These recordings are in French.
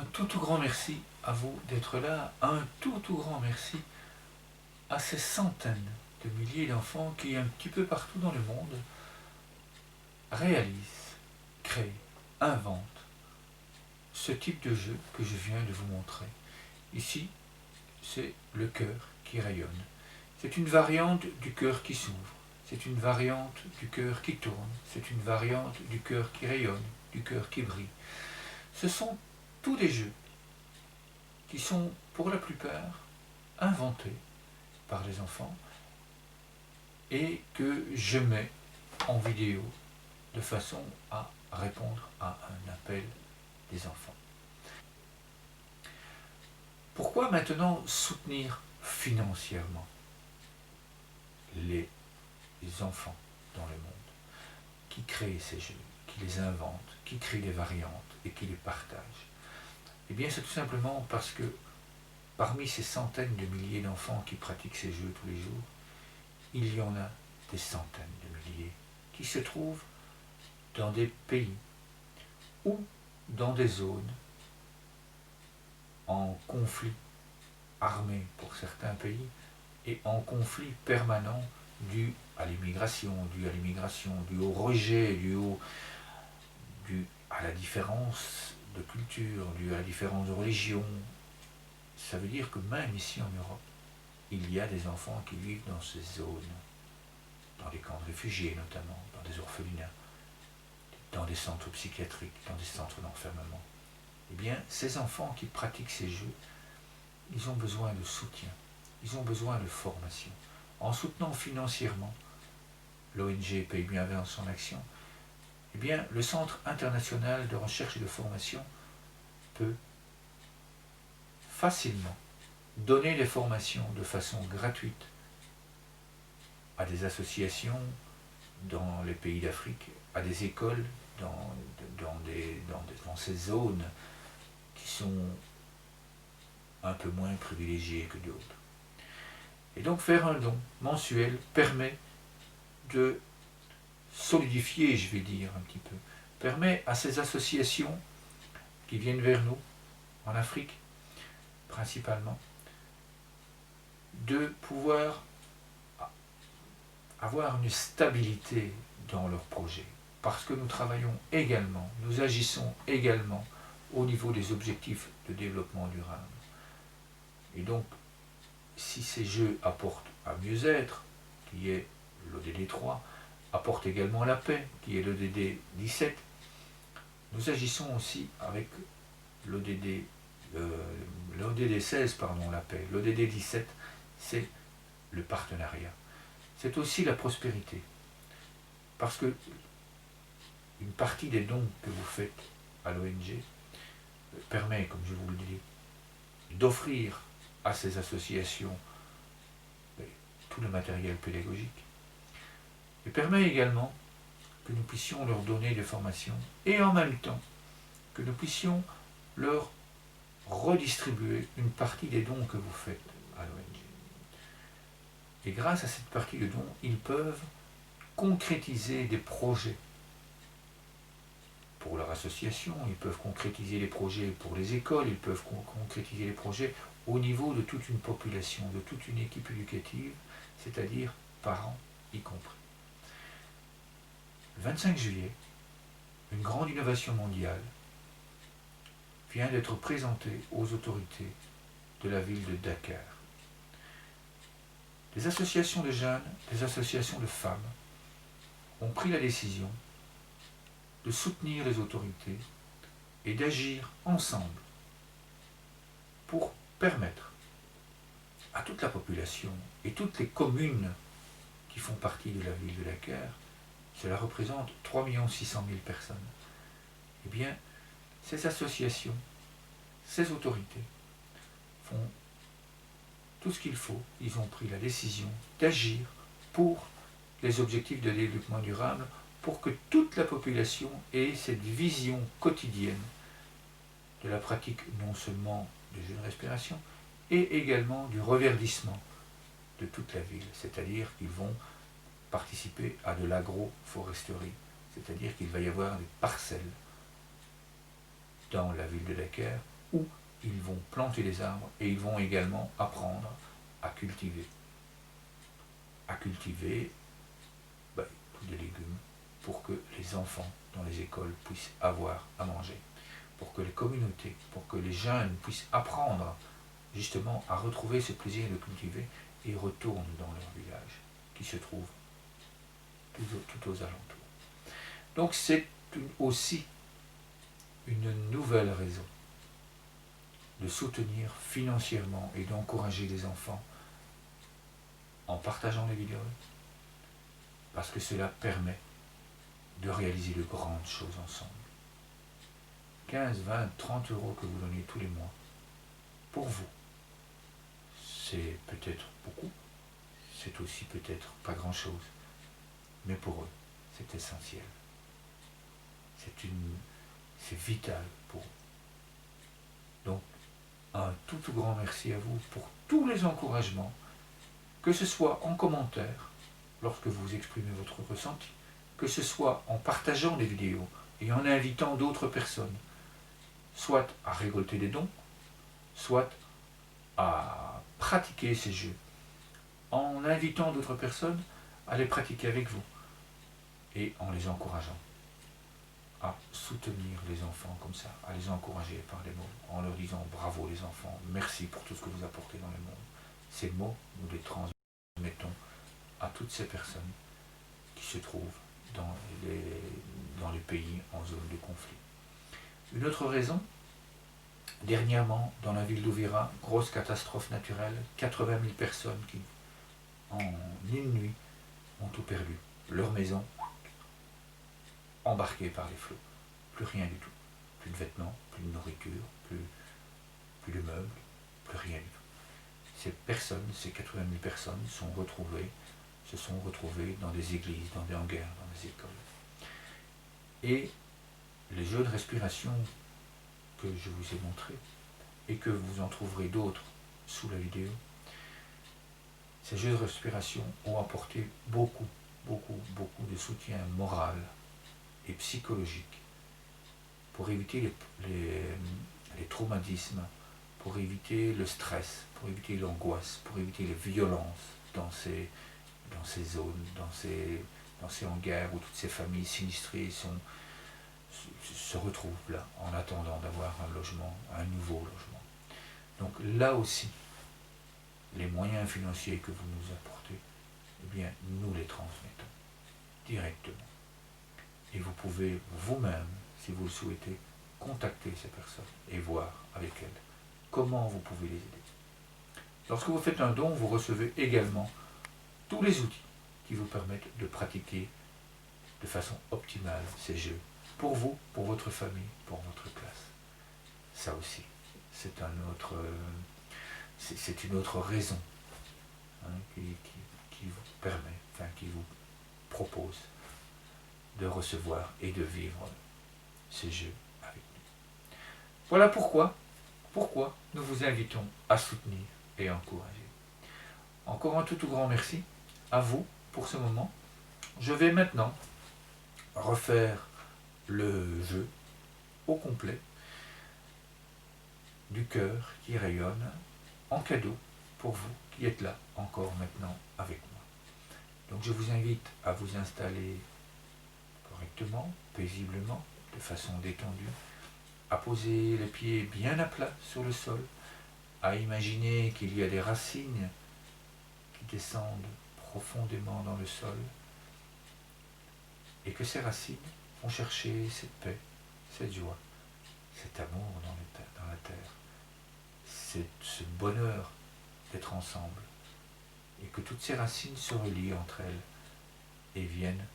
Un tout grand merci à vous d'être là, un tout grand merci à ces centaines de milliers d'enfants qui, un petit peu partout dans le monde, réalisent, créent, inventent ce type de jeu que je viens de vous montrer. Ici, c'est le cœur qui rayonne. C'est une variante du cœur qui s'ouvre, c'est une variante du cœur qui tourne, c'est une variante du cœur qui rayonne, du cœur qui brille. Ce sont tous des jeux qui sont pour la plupart inventés par les enfants et que je mets en vidéo de façon à répondre à un appel des enfants. Pourquoi maintenant soutenir financièrement les enfants dans le monde qui créent ces jeux, qui les inventent, qui créent des variantes et qui les partagent? Eh bien, c'est tout simplement parce que parmi ces centaines de milliers d'enfants qui pratiquent ces jeux tous les jours, il y en a des centaines de milliers qui se trouvent dans des pays ou dans des zones en conflit armé pour certains pays et en conflit permanent dû à l'immigration, dû au rejet, dû à la différence de culture, dû à la différence de religion. Ça veut dire que même ici en Europe, il y a des enfants qui vivent dans ces zones, dans des camps de réfugiés notamment, dans des orphelinats, dans des centres psychiatriques, dans des centres d'enfermement. Eh bien, ces enfants qui pratiquent ces jeux, ils ont besoin de soutien, ils ont besoin de formation. En soutenant financièrement l'ONG Pays Bienveillance en Action, eh bien, le Centre international de recherche et de formation peut facilement donner des formations de façon gratuite à des associations dans les pays d'Afrique, à des écoles dans ces zones qui sont un peu moins privilégiées que d'autres. Et donc faire un don mensuel permet de solidifier, je vais dire un petit peu, permet à ces associations qui viennent vers nous, en Afrique principalement, de pouvoir avoir une stabilité dans leurs projets. Parce que nous travaillons également, nous agissons également au niveau des objectifs de développement durable. Et donc, si ces jeux apportent un mieux-être, qui est l'ODD 3, apportent également la paix, qui est l'ODD 17, nous agissons aussi avec l'ODD 16, pardon, la paix. L'ODD 17, c'est le partenariat. C'est aussi la prospérité. Parce que une partie des dons que vous faites à l'ONG permet, comme je vous le dis, d'offrir à ces associations tout le matériel pédagogique et permet également que nous puissions leur donner des formations et en même temps que nous puissions leur redistribuer une partie des dons que vous faites à l'ONG. Et grâce à cette partie de dons, ils peuvent concrétiser des projets pour leur association, ils peuvent concrétiser les projets pour les écoles, ils peuvent concrétiser les projets au niveau de toute une population, de toute une équipe éducative, c'est-à-dire parents y compris. Le 25 juillet, une grande innovation mondiale vient d'être présentée aux autorités de la ville de Dakar. Des associations de jeunes, des associations de femmes ont pris la décision de soutenir les autorités et d'agir ensemble pour permettre à toute la population et toutes les communes qui font partie de la ville de Dakar, cela représente 3 600 000 personnes, eh bien, ces associations, ces autorités font tout ce qu'il faut. Ils ont pris la décision d'agir pour les objectifs de développement durable, pour que toute la population ait cette vision quotidienne de la pratique non seulement du jeu de respiration, et également du reverdissement de toute la ville. C'est-à-dire qu'ils vont participer à de l'agroforesterie, c'est-à-dire qu'il va y avoir des parcelles dans la ville de Dakar où ils vont planter des arbres et ils vont également apprendre à cultiver. À cultiver des légumes pour que les enfants dans les écoles puissent avoir à manger, pour que les communautés, pour que les jeunes puissent apprendre justement à retrouver ce plaisir de cultiver et retournent dans leur village qui se trouve tout aux alentours. Donc c'est aussi une nouvelle raison de soutenir financièrement et d'encourager les enfants en partageant les vidéos, parce que cela permet de réaliser de grandes choses ensemble. 15, 20, 30 euros que vous donnez tous les mois, pour vous, c'est peut-être beaucoup, c'est aussi peut-être pas grand-chose, mais pour eux, c'est essentiel. C'est vital pour eux. Donc, un tout grand merci à vous pour tous les encouragements, que ce soit en commentaire, lorsque vous exprimez votre ressenti, que ce soit en partageant des vidéos et en invitant d'autres personnes, soit à récolter des dons, soit à pratiquer ces jeux, en invitant d'autres personnes à les pratiquer avec vous et en les encourageant à soutenir les enfants comme ça, à les encourager par les mots, en leur disant bravo les enfants, merci pour tout ce que vous apportez dans le monde. Ces mots, nous les transmettons à toutes ces personnes qui se trouvent dans les pays en zone de conflit. Une autre raison, dernièrement, dans la ville d'Uvira, grosse catastrophe naturelle, 80 000 personnes qui, en une nuit, ont tout perdu. Leur maison, embarquée par les flots. Plus rien du tout. Plus de vêtements, plus de nourriture, plus de meubles, plus rien du tout. Ces personnes, ces 80 000 personnes se sont retrouvées dans des églises, dans des hangars, dans des écoles. Et les jeux de respiration que je vous ai montrés, et que vous en trouverez d'autres sous la vidéo, ces jeux de respiration ont apporté beaucoup de soutien moral et psychologique pour éviter les traumatismes, pour éviter le stress, pour éviter l'angoisse, pour éviter les violences dans ces zones, dans ces hangars où toutes ces familles sinistrées se retrouvent là en attendant d'avoir un logement, un nouveau logement. Donc là aussi, les moyens financiers que vous nous apportez, eh bien, nous les transmettons directement. Et vous pouvez vous-même, si vous le souhaitez, contacter ces personnes et voir avec elles comment vous pouvez les aider. Lorsque vous faites un don, vous recevez également tous les outils qui vous permettent de pratiquer de façon optimale ces jeux, pour vous, pour votre famille, pour votre classe. Ça aussi, c'est une autre raison qui vous permet, qui vous propose de recevoir et de vivre ces jeux avec nous. Voilà pourquoi nous vous invitons à soutenir et encourager. Encore un tout grand merci à vous pour ce moment. Je vais maintenant refaire le jeu au complet du cœur qui rayonne en cadeau pour vous qui êtes là encore maintenant avec moi. Donc je vous invite à vous installer correctement, paisiblement, de façon détendue, à poser les pieds bien à plat sur le sol, à imaginer qu'il y a des racines qui descendent profondément dans le sol et que ces racines vont chercher cette paix, cette joie, cet amour dans la terre, ce bonheur d'être ensemble, et que toutes ces racines se relient entre elles et viennent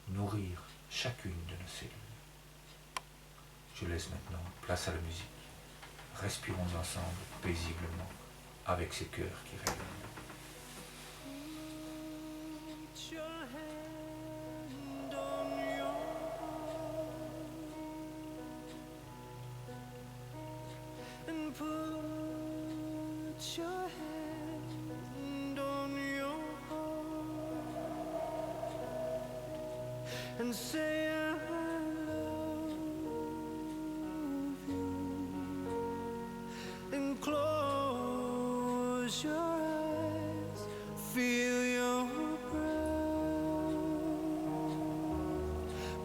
nourrir chacune de nos cellules. Je laisse maintenant place à la musique. Respirons ensemble paisiblement avec ces cœurs qui rayonnent. And say I love you. and close your eyes. Feel your breath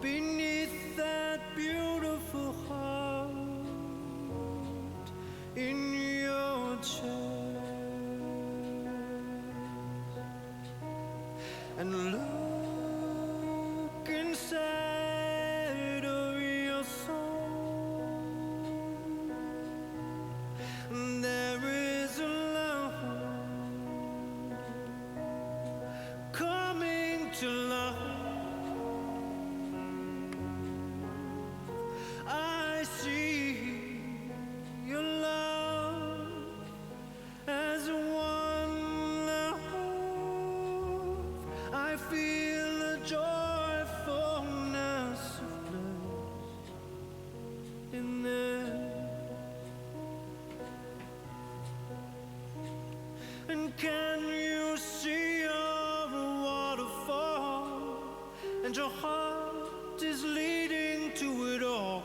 beneath that beautiful heart in your chest, and look inside of your soul. There is a love coming to life. I see your love as one love. I feel a joyfulness of bliss in there. And can you see a waterfall, and your heart is leading to it all?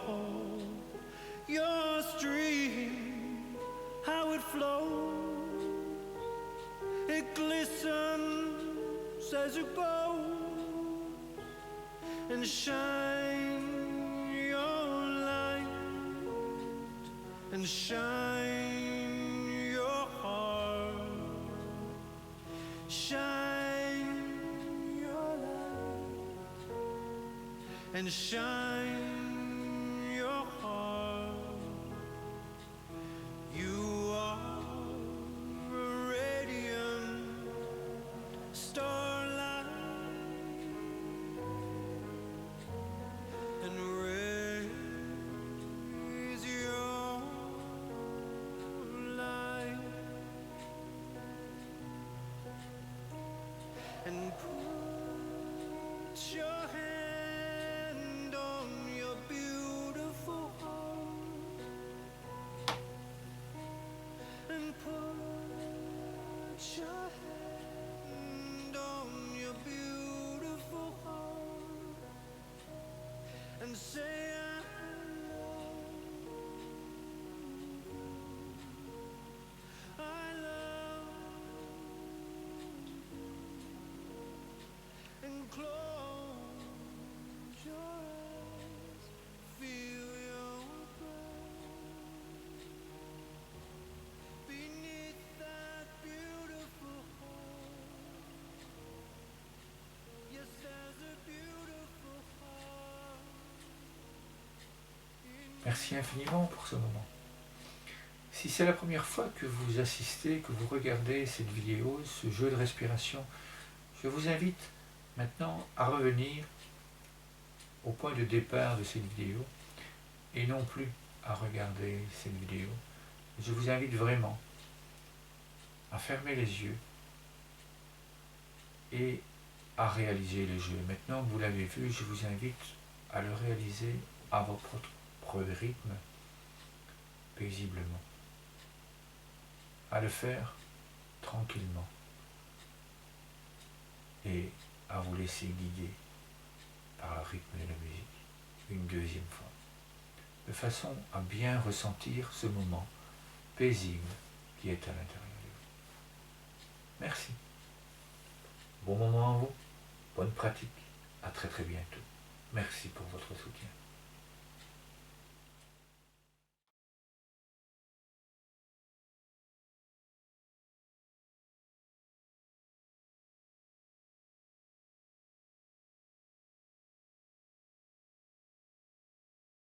Your stream, how it flows, it glistens as it goes, and shine your light, and shine your heart, shine your light, and shine your heart. You are a radiant starlight, and raise your light, and put your hand on your beautiful heart, and put your hand on your beautiful heart, and say I love, and close your eyes, feel your breath beneath that beautiful heart. Yes, there's a beautiful heart in Merci infiniment pour ce moment. Si c'est la première fois que vous assistez, que vous regardez cette vidéo, ce jeu de respiration, je vous invite maintenant à revenir au point de départ de cette vidéo et non plus à regarder cette vidéo. Je vous invite vraiment à fermer les yeux et à réaliser le jeu. Maintenant que vous l'avez vu, je vous invite à le réaliser à votre propre rythme, paisiblement, à le faire tranquillement et à vous laisser guider par le rythme de la musique une deuxième fois, de façon à bien ressentir ce moment paisible qui est à l'intérieur de vous. Merci. Bon moment à vous, bonne pratique, à très très bientôt. Merci pour votre soutien.